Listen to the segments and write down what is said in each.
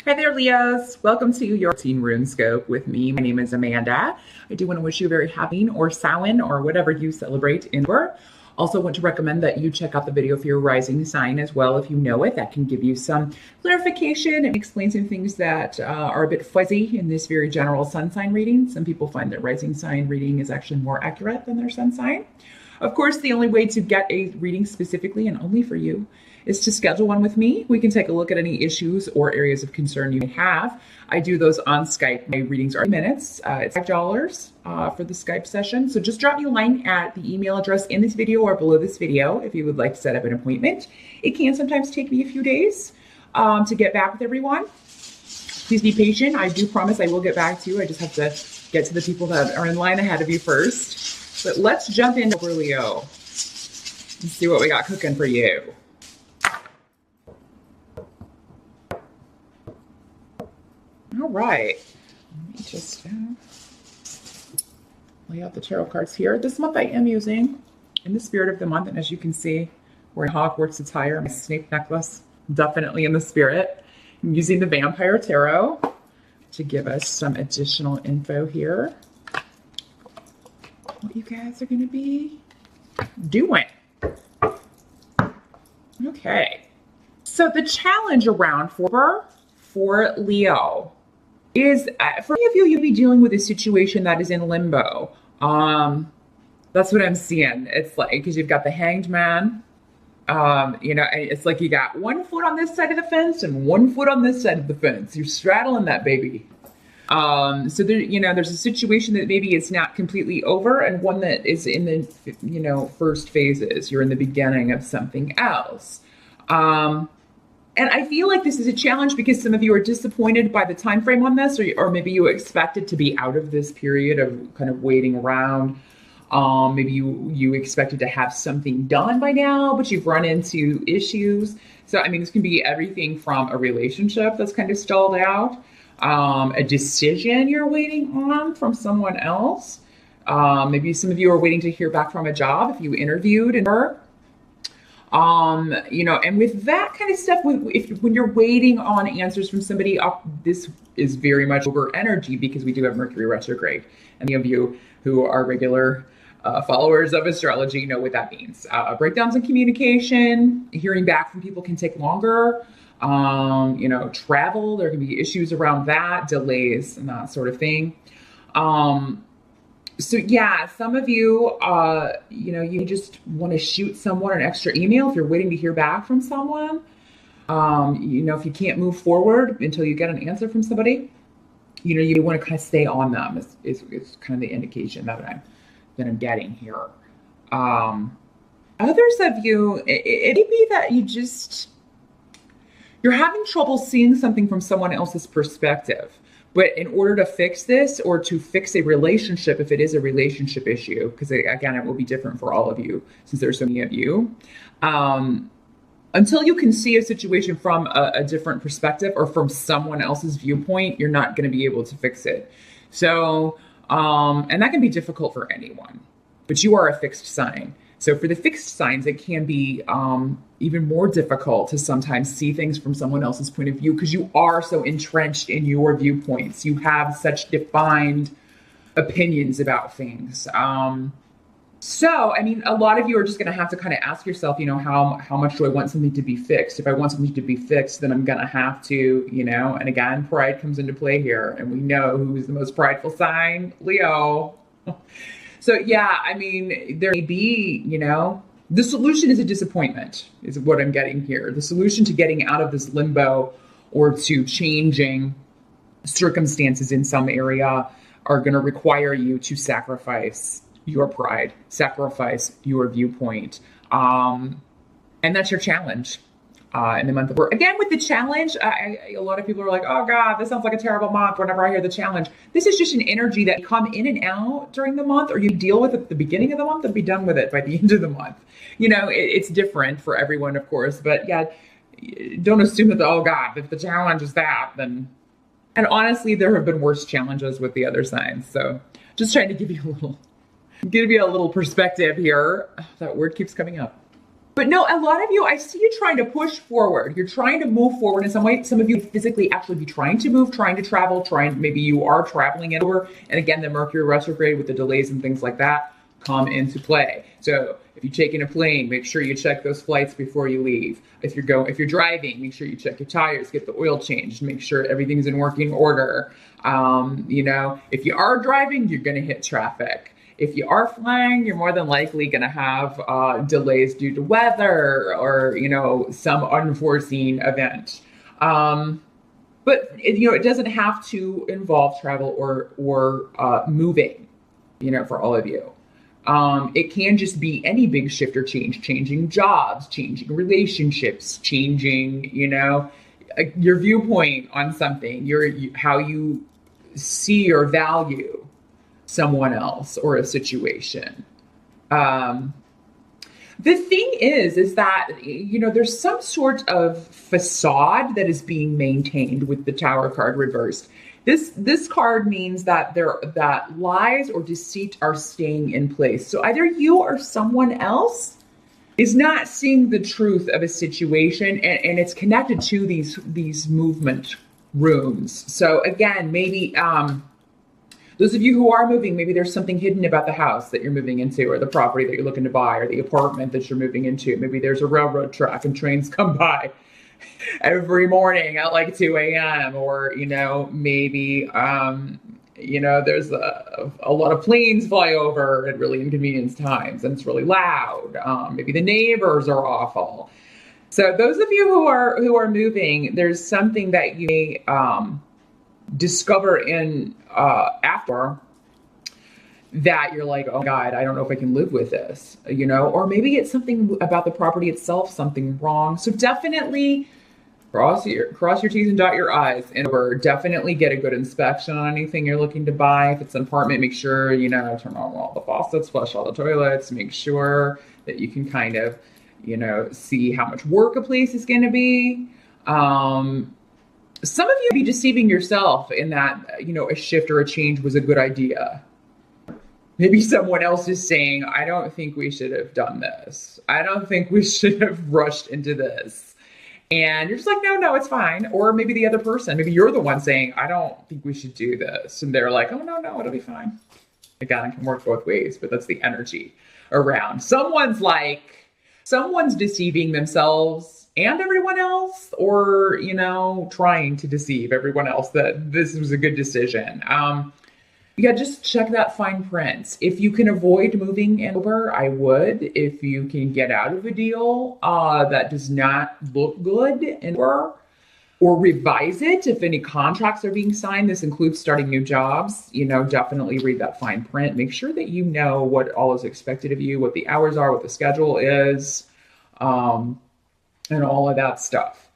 Hi there, Leos. Welcome to your Teen RuneScope with me. My name is Amanda. I do want to wish you a very happy or Samhain or whatever you celebrate in November. Also want to recommend that you check out the video for your rising sign as well if you know it. That can give you some clarification and explain some things that are a bit fuzzy in this very general sun sign reading. Some people find that rising sign reading is actually more accurate than their sun sign. Of course, the only way to get a reading specifically and only for you is to schedule one with me. We can take a look at any issues or areas of concern you may have. I do those on Skype. My readings are minutes. It's $5 for the Skype session. So just drop me a line at the email address in this video or below this video if you would like to set up an appointment. It can sometimes take me a few days to get back with everyone. Please be patient. I do promise I will get back to you. I just have to get to the people that are in line ahead of you first. But let's jump into Leo and see what we got cooking for you. All right, let me just lay out the tarot cards here. This month I am using, in the spirit of the month, and as you can see, wearing Hogwarts attire, my Snape necklace, definitely in the spirit. I'm using the Vampire Tarot to give us some additional info here. What you guys are going to be doing. Okay, so the challenge around for Leo is for many of you, you'll be dealing with a situation that is in limbo. That's what I'm seeing. It's like, because you've got the Hanged Man, it's like you got 1 foot on this side of the fence and 1 foot on this side of the fence. You're straddling that baby. So there, there's a situation that maybe it's not completely over and one that is in the, first phases. You're in the beginning of something else. And I feel like this is a challenge because some of you are disappointed by the time frame on this, or maybe you expected to be out of this period of kind of waiting around. Maybe you expected to have something done by now, but you've run into issues. So, I mean, this can be everything from a relationship that's kind of stalled out, a decision you're waiting on from someone else. Maybe some of you are waiting to hear back from a job if you interviewed and work. And with that kind of stuff, when you're waiting on answers from somebody, this is very much over energy because we do have Mercury retrograde. Any of you who are regular followers of astrology know what that means. Breakdowns in communication, hearing back from people can take longer. Travel, there can be issues around that, delays and that sort of thing. So yeah, some of you, you just want to shoot someone an extra email if you're waiting to hear back from someone. If you can't move forward until you get an answer from somebody, you want to kind of stay on them. Is kind of the indication that I'm getting here. Others of you, it may be that you're having trouble seeing something from someone else's perspective. But in order to fix this or to fix a relationship, if it is a relationship issue, because again, it will be different for all of you since there's so many of you, until you can see a situation from a different perspective or from someone else's viewpoint, you're not going to be able to fix it. So, and that can be difficult for anyone, but you are a fixed sign. So for the fixed signs, it can be even more difficult to sometimes see things from someone else's point of view because you are so entrenched in your viewpoints. You have such defined opinions about things. So, I mean, a lot of you are just going to have to kind of ask yourself, how much do I want something to be fixed? If I want something to be fixed, then I'm going to have to, and again, pride comes into play here. And we know who's the most prideful sign, Leo. So yeah, I mean, there may be, the solution is a disappointment is what I'm getting here. The solution to getting out of this limbo or to changing circumstances in some area are going to require you to sacrifice your pride, sacrifice your viewpoint. And that's your challenge in the month of work. Again, with the challenge, a lot of people are like, oh God, this sounds like a terrible month whenever I hear the challenge. This is just an energy that you come in and out during the month, or you deal with it at the beginning of the month and be done with it by the end of the month. It's different for everyone, of course, but yeah, don't assume that, oh God, if the challenge is that, then, and honestly, there have been worse challenges with the other signs. So just trying to give you a little perspective here. That word keeps coming up. But no, a lot of you, I see you trying to push forward. You're trying to move forward in some way. Some of you physically actually be trying to move, trying to travel, maybe you are traveling it over. And again, the Mercury retrograde with the delays and things like that come into play. So if you're taking a plane, make sure you check those flights before you leave. If you're driving, make sure you check your tires, get the oil changed, make sure everything's in working order. If you are driving, you're going to hit traffic. If you are flying, you're more than likely going to have delays due to weather or, some unforeseen event. But it doesn't have to involve travel or moving, for all of you. It can just be any big shift or change, changing jobs, changing relationships, changing, your viewpoint on something, how you see or value someone else or a situation. The thing is that, there's some sort of facade that is being maintained with the Tower card reversed. This card means that that lies or deceit are staying in place. So either you or someone else is not seeing the truth of a situation, and it's connected to these movement rooms. So again, maybe those of you who are moving, maybe there's something hidden about the house that you're moving into, or the property that you're looking to buy, or the apartment that you're moving into. Maybe there's a railroad track and trains come by every morning at like 2 a.m. Or, maybe, there's a lot of planes fly over at really inconvenient times and it's really loud. Maybe the neighbors are awful. So those of you who are moving, there's something that you may discover in after that you're like, oh God, I don't know if I can live with this, or maybe it's something about the property itself, something wrong. So definitely cross your T's and dot your I's, and definitely get a good inspection on anything you're looking to buy. If it's an apartment, make sure, turn on all the faucets, flush all the toilets, make sure that you can kind of, see how much work a place is going to be. Some of you be deceiving yourself in that, a shift or a change was a good idea. Maybe someone else is saying, I don't think we should have done this. I don't think we should have rushed into this. And you're just like, no, it's fine. Or maybe the other person, maybe you're the one saying, I don't think we should do this. And they're like, oh, no, it'll be fine. Again, it can work both ways, but that's the energy around. Someone's deceiving themselves and everyone else, or, trying to deceive everyone else that this was a good decision. Just check that fine print. If you can avoid moving over, I would. If you can get out of a deal that does not look good, or revise it. If any contracts are being signed, this includes starting new jobs, definitely read that fine print. Make sure that you know what all is expected of you, what the hours are, what the schedule is, and all of that stuff.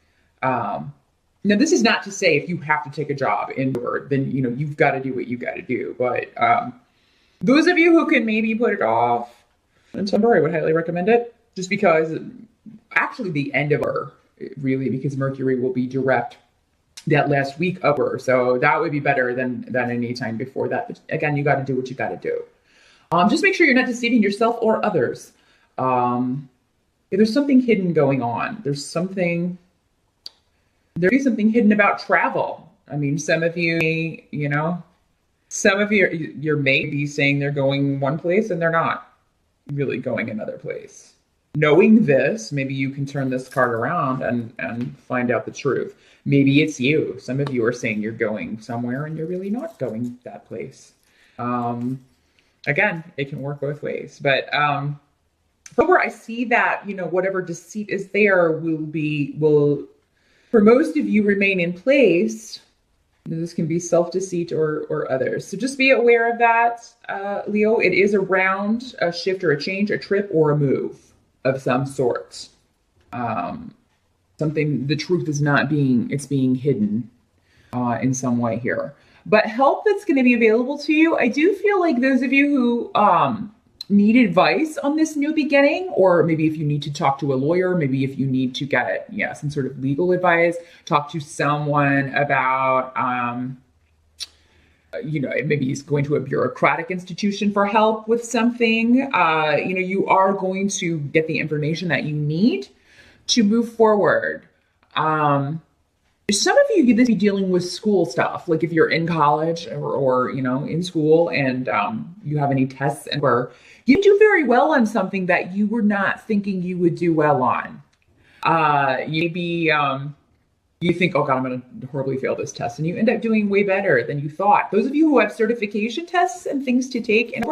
Now, this is not to say if you have to take a job inward, then, you've got to do what you got to do. But those of you who can maybe put it off until I would highly recommend it, just because actually the end of really, because Mercury will be direct that last week of her. So that would be better than any time before that. But again, you got to do what you got to do. Just make sure you're not deceiving yourself or others. If there's something hidden going on, there's something hidden about travel. I mean, some of you, your may be saying they're going one place and they're not really going another place. Knowing this, maybe you can turn this card around and find out the truth. Maybe it's you. Some of you are saying you're going somewhere and you're really not going that place. Again, it can work both ways. But however, I see that, whatever deceit is there will for most of you remain in place. This can be self-deceit or others. So just be aware of that, Leo. It is around a shift or a change, a trip or a move of some sort. Something, the truth is it's being hidden in some way here. But help that's going to be available to you. I do feel like those of you who need advice on this new beginning, or maybe if you need to talk to a lawyer, maybe if you need to get some sort of legal advice, talk to someone about maybe he's going to a bureaucratic institution for help with something. You are going to get the information that you need to move forward. Some of you this be dealing with school stuff, like if you're in college or in school and you have any tests and where you do very well on something that you were not thinking you would do well on. Maybe you think, oh God, I'm going to horribly fail this test, and you end up doing way better than you thought. Those of you who have certification tests and things to take, and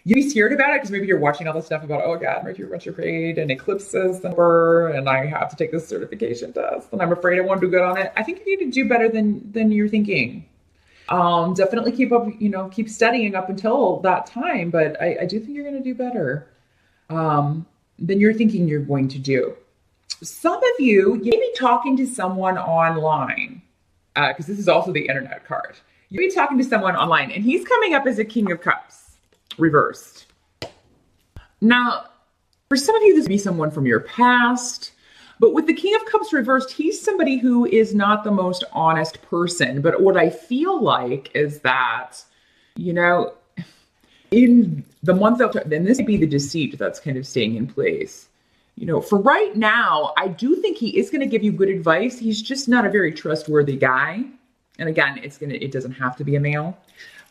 you'd be scared about it because maybe you're watching all this stuff about, oh God, Mercury retrograde and eclipses the number, and I have to take this certification test, and I'm afraid I won't do good on it. I think you need to do better than you're thinking. Definitely keep studying up until that time, but I do think you're going to do better than you're thinking you're going to do. Some of you may be talking to someone online, because this is also the internet card. You may be talking to someone online, and he's coming up as a King of Cups, reversed. Now, for some of you, this may be someone from your past, but with the King of Cups reversed, he's somebody who is not the most honest person. But what I feel like is that, in the month of, and this may be the deceit that's kind of staying in place. For right now, I do think he is going to give you good advice. He's just not a very trustworthy guy. And again, it doesn't have to be a male.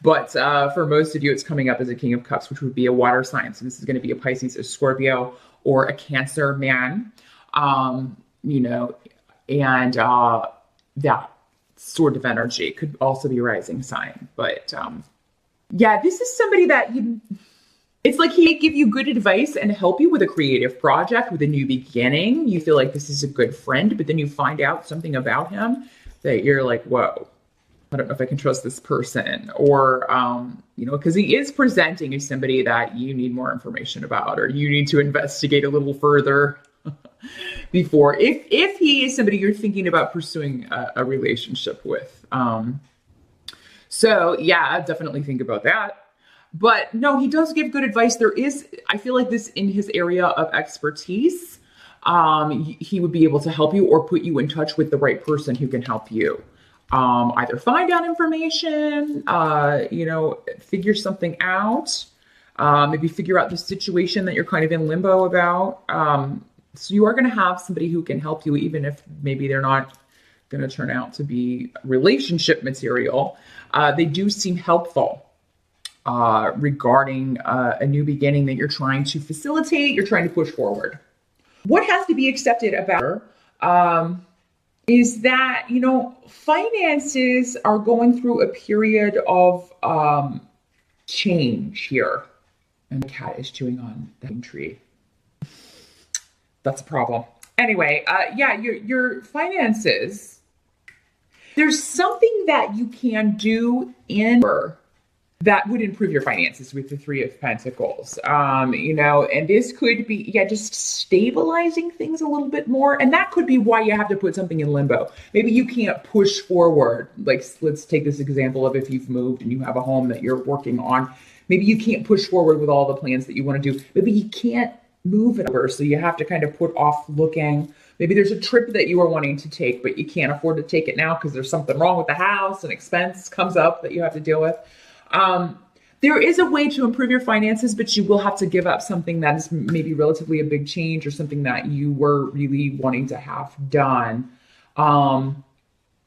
But for most of you, it's coming up as a King of Cups, which would be a water sign. So this is going to be a Pisces, a Scorpio, or a Cancer man. And that sort of energy could also be rising sign. But this is somebody that it's like he'd give you good advice and help you with a creative project, with a new beginning. You feel like this is a good friend, but then you find out something about him that you're like, whoa, I don't know if I can trust this person. Or, because he is presenting as somebody that you need more information about, or you need to investigate a little further before, if he is somebody you're thinking about pursuing a relationship with. Definitely think about that. But no, he does give good advice. I feel like this in his area of expertise, he would be able to help you or put you in touch with the right person who can help you. Either find out information, figure something out, maybe figure out the situation that you're kind of in limbo about. So you are going to have somebody who can help you, even if maybe they're not going to turn out to be relationship material. They do seem helpful. Regarding a new beginning that you're trying to facilitate, you're trying to push forward. What has to be accepted about her is that, finances are going through a period of change here. And the cat is chewing on the tree. That's a problem. Anyway, your finances, there's something that you can do in her that would improve your finances with the Three of Pentacles, and this could be, just stabilizing things a little bit more. And that could be why you have to put something in limbo. Maybe you can't push forward. Like, let's take this example of if you've moved and you have a home that you're working on. Maybe you can't push forward with all the plans that you want to do. Maybe you can't move it over, so you have to kind of put off looking. Maybe there's a trip that you are wanting to take, but you can't afford to take it now because there's something wrong with the house, an expense comes up that you have to deal with. There is a way to improve your finances, but you will have to give up something that is maybe relatively a big change or something that you were really wanting to have done.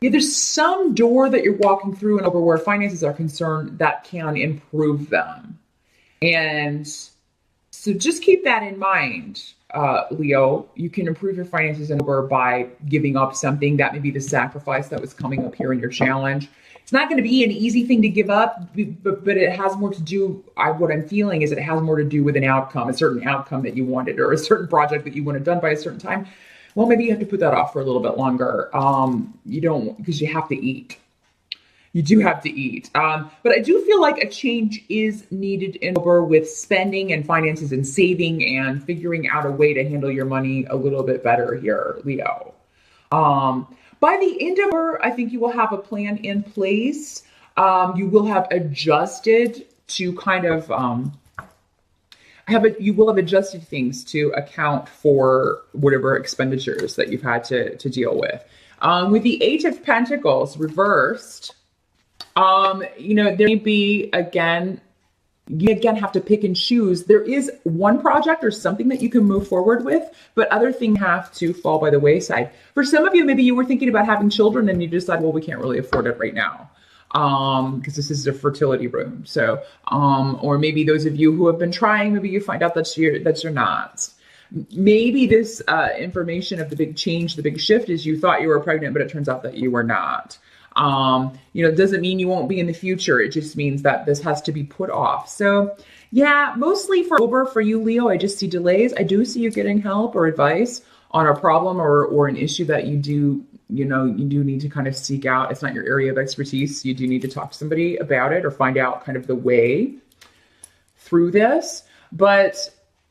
There's some door that you're walking through and over where finances are concerned that can improve them. And so just keep that in mind, Leo. You can improve your finances and over by giving up something. That may be the sacrifice that was coming up here in your challenge. It's not going to be an easy thing to give up, but it has more to do, what I'm feeling is it has more to do with an outcome, a certain outcome that you wanted, or a certain project that you wanted done by a certain time. Well, maybe you have to put that off for a little bit longer. Because you have to eat. You do have to eat. But I do feel like a change is needed with spending and finances and saving and figuring out a way to handle your money a little bit better here, Leo. By the end of her, I think you will have a plan in place. You will have adjusted to kind of you will have adjusted things to account for whatever expenditures that you've had to deal with. With the Eight of Pentacles reversed, There may be, again, you again have to pick and choose. There is one project or something that you can move forward with, but other things have to fall by the wayside. For some of you, maybe you were thinking about having children and you decide, well, we can't really afford it right now. Because this is a fertility room. So, or maybe those of you who have been trying, maybe you find out that you're not. Maybe this information of the big change, the big shift is you thought you were pregnant, but it turns out that you were not. It doesn't mean you won't be in the future. It just means that this has to be put off. So yeah, mostly for you, Leo, I just see delays. I do see you getting help or advice on a problem or an issue that you do need to kind of seek out. It's not your area of expertise. You do need to talk to somebody about it or find out kind of the way through this. But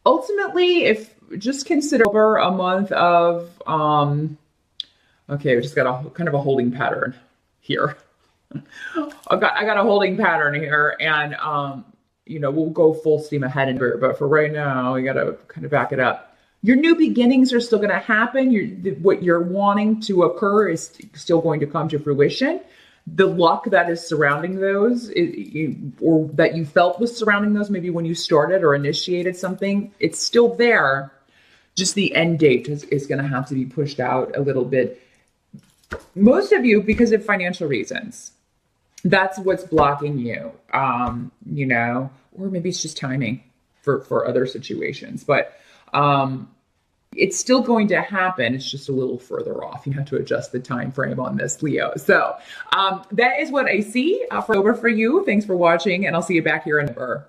ultimately, if just consider over a month of, okay, we just got a kind of a holding pattern here. I got a holding pattern here, and we'll go full steam ahead in here, but for right now, we got to kind of back it up. Your new beginnings are still going to happen. What you're wanting to occur is still going to come to fruition. The luck that is surrounding those, or that you felt was surrounding those, maybe when you started or initiated something, it's still there. Just the end date is going to have to be pushed out a little bit. Most of you, because of financial reasons, that's what's blocking you, or maybe it's just timing for other situations. But it's still going to happen. It's just a little further off. You have to adjust the time frame on this, Leo. So that is what I see for you. Thanks for watching, and I'll see you back here in November.